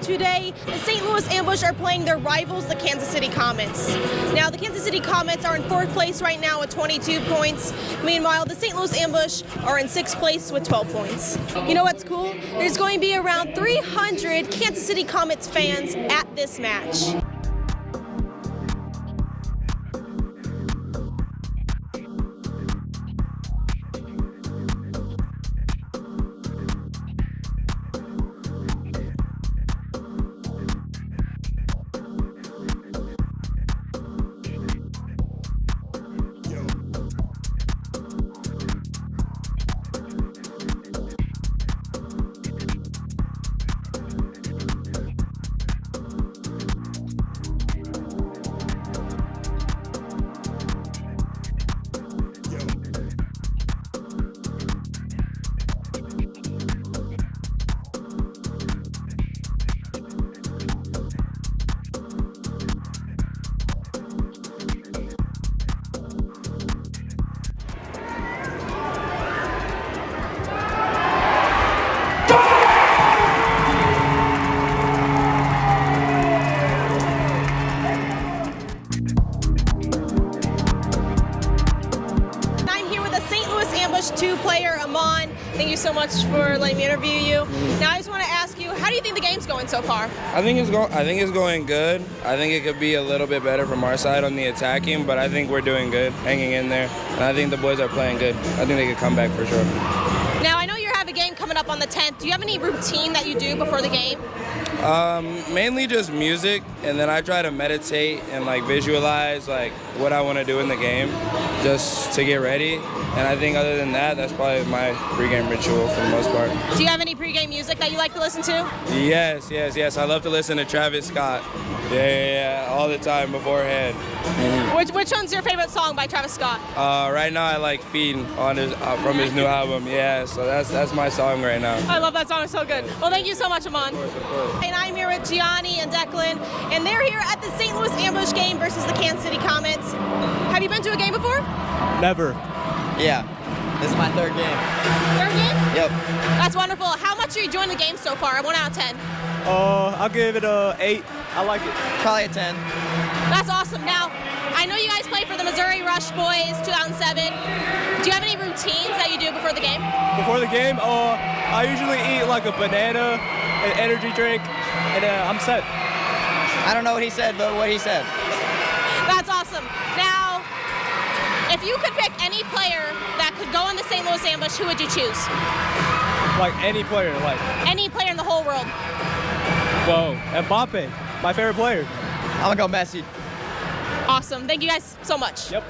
today, the St. Louis Ambush are playing their rivals, the Kansas City Comets. Now, the Kansas City Comets are in 4th place right now with 22 points. Meanwhile, the St. Louis Ambush are in 6th place with 12 points. You know what's cool? There's going to be around 300 Kansas City Comets fans at this match. Two-player Amon, thank you so much for letting me interview you. Now I just want to ask you, how do you think the game's going so far? I think it's going good. I think it could be a little bit better from our side on the attacking, but I think we're doing good, hanging in there. And I think the boys are playing good. I think they could come back for sure. Now I know you have a game coming up on the 10th. Do you have any routine that you do before the game? Mainly just music, and then I try to meditate and like visualize like what I want to do in the game just to get ready. And I think other than that, that's probably my pregame ritual for the most part. Do you have any pregame music that you like to listen to? Yes. I love to listen to Travis Scott. Yeah, all the time beforehand. Which one's your favorite song by Travis Scott? Right now I like Feed on from his new album. Yeah, so that's my song right now. I love that song, it's so good. Well, thank you so much, Amon. Of course. And I'm here with Gianni and Declan, and they're here at the St. Louis Ambush game versus the Kansas City Comets. Have you been to a game before? Never. Yeah, this is my 3rd game. 3rd game? Yep. That's wonderful. How much are you enjoying the game so far? 1 out of 10. I'll give it a 8. I like it. Probably a 10. That's awesome. Now, I know you guys played for the Missouri Rush Boys 2007. Do you have any routines that you do before the game? Before the game, I usually eat like a banana, an energy drink, and I'm set. I don't know what he said, but what he said. That's awesome. Now, if you could pick any player that could go in the St. Louis Ambush, who would you choose? Like any player, like? Any player in the whole world. Whoa, Mbappe, my favorite player. I'm gonna go Messi. Awesome. Thank you guys so much. Yep.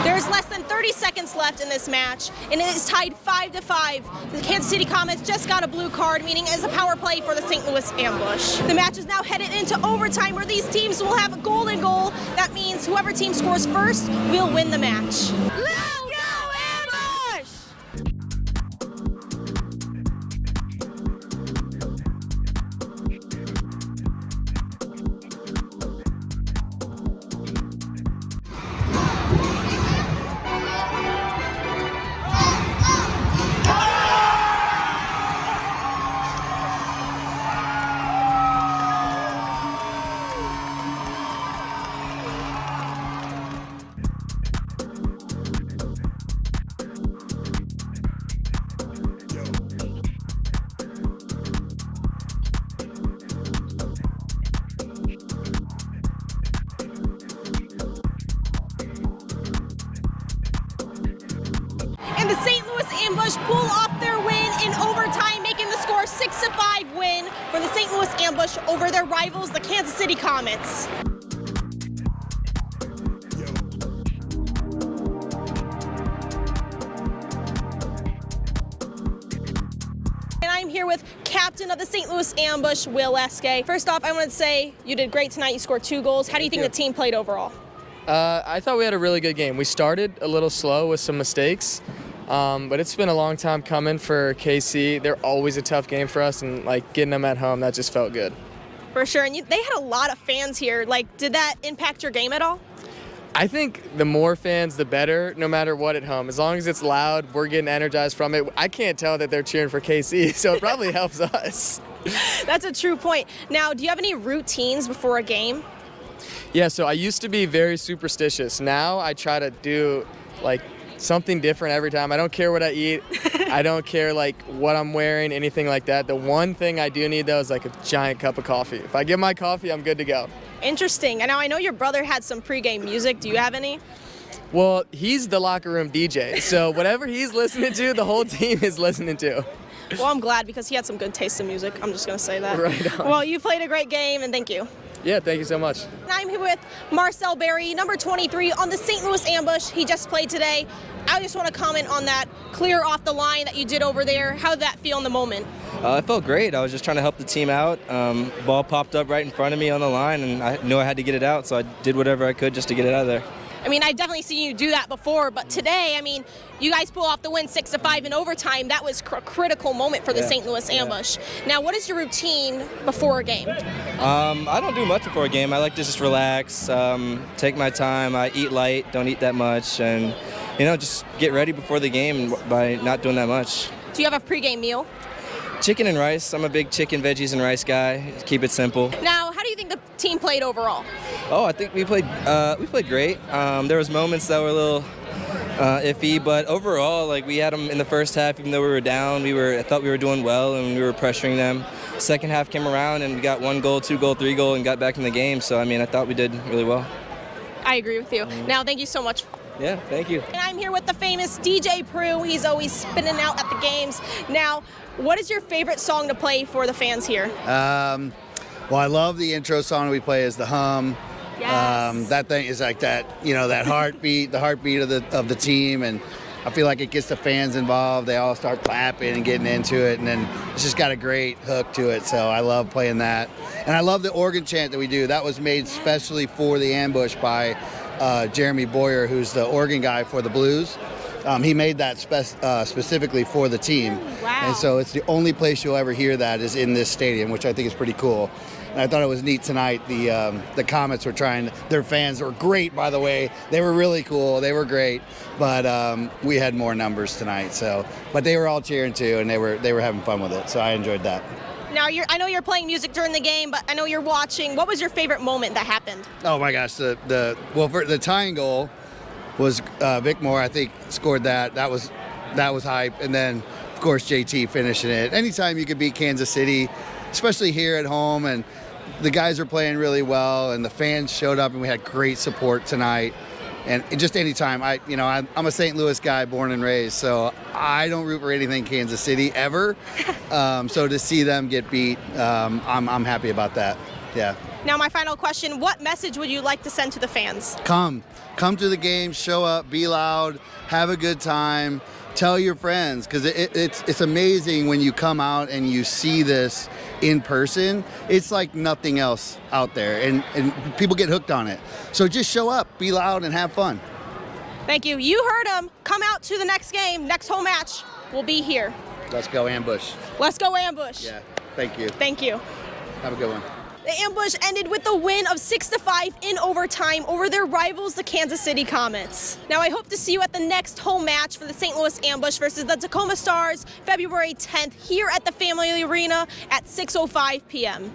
There's less than 30 seconds left in this match, and it is tied 5-5. The Kansas City Comets just got a blue card, meaning it's a power play for the St. Louis Ambush. The match is now headed into overtime, where these teams will have a golden goal. That means whoever team scores first will win the match. Let's go Ambush! And the St. Louis Ambush pull off their win in overtime, making the score 6-5 win for the St. Louis Ambush over their rivals, the Kansas City Comets. And I'm here with captain of the St. Louis Ambush, Will Eske. First off, I want to say you did great tonight. You scored 2 goals. How do you think the team played overall? I thought we had a really good game. We started a little slow with some mistakes, but it's been a long time coming for KC. They're always a tough game for us, and like getting them at home, that just felt good. For sure, and they had a lot of fans here. Like, did that impact your game at all? I think the more fans, the better, no matter what at home. As long as it's loud, we're getting energized from it. I can't tell that they're cheering for KC, so it probably helps us. That's a true point. Now, do you have any routines before a game? Yeah, so I used to be very superstitious. Now I try to do like something different every time. I don't care what I eat. I don't care like what I'm wearing, anything like that. The one thing I do need though is like a giant cup of coffee. If I get my coffee, I'm good to go. Interesting. And now I know your brother had some pregame music. Do you have any? Well, he's the locker room DJ, so whatever he's listening to, the whole team is listening to. Well, I'm glad because he had some good taste in music. I'm just going to say that. Right on. Well, you played a great game, and thank you. Yeah, thank you so much. I'm here with Marcel Berry, number 23 on the St. Louis Ambush. He just played today. I just want to comment on that clear off the line that you did over there. How did that feel in the moment? It felt great. I was just trying to help the team out. Ball popped up right in front of me on the line, and I knew I had to get it out, so I did whatever I could just to get it out of there. I mean, I've definitely seen you do that before, but today, I mean, you guys pull off the win 6-5 in overtime. That was a critical moment for the St. Louis Ambush. Now, what is your routine before a game? I don't do much before a game. I like to just relax, take my time. I eat light, don't eat that much, and just get ready before the game by not doing that much. Do you have a pregame meal? Chicken and rice. I'm a big chicken, veggies, and rice guy. Keep it simple. Now, how do you think the team played overall? Oh, I think we played great. There was moments that were a little iffy, but overall, like we had them in the first half. Even though we were down, I thought we were doing well, and we were pressuring them. Second half came around, and we got 1 goal, 2 goal, 3 goal, and got back in the game. So, I mean, I thought we did really well. I agree with you. Now, thank you so much. Yeah, thank you. And I'm here with the famous DJ Prue. He's always spinning out at the games. Now, what is your favorite song to play for the fans here? Well, I love the intro song we play is the hum. Yes. That thing is like that, that heartbeat, the heartbeat of the team, and I feel like it gets the fans involved. They all start clapping and getting into it, and then it's just got a great hook to it. So I love playing that, and I love the organ chant that we do. That was made specially for the Ambush by Jeremy Boyer, who's the organ guy for the Blues. He made that specifically for the team. Wow. And so it's the only place you'll ever hear that is in this stadium, which I think is pretty cool. And I thought it was neat tonight. The Comets were their fans were great, by the way. They were really cool. They were great. But we had more numbers tonight. But they were all cheering too, and they were having fun with it. So I enjoyed that. Now, I know you're playing music during the game, but I know you're watching. What was your favorite moment that happened? Oh my gosh, for the tying goal was Vic Moore, I think, scored that. That was hype. And then, of course, JT finishing it. Anytime you could beat Kansas City, especially here at home, and the guys are playing really well, and the fans showed up, and we had great support tonight. And just anytime, I'm a St. Louis guy, born and raised, so I don't root for anything Kansas City ever. So to see them get beat, I'm happy about that. Yeah. Now, my final question, what message would you like to send to the fans? Come to the game, show up, be loud, have a good time, tell your friends, because it's amazing when you come out and you see this in person. It's like nothing else out there, and people get hooked on it. So just show up, be loud, and have fun. Thank you. You heard him. Come out to the next game, next home match. We'll be here. Let's go Ambush. Let's go Ambush. Yeah, thank you. Thank you. Have a good one. The Ambush ended with a win of 6-5 in overtime over their rivals, the Kansas City Comets. Now, I hope to see you at the next home match for the St. Louis Ambush versus the Tacoma Stars, February 10th, here at the Family Arena at 6:05 p.m.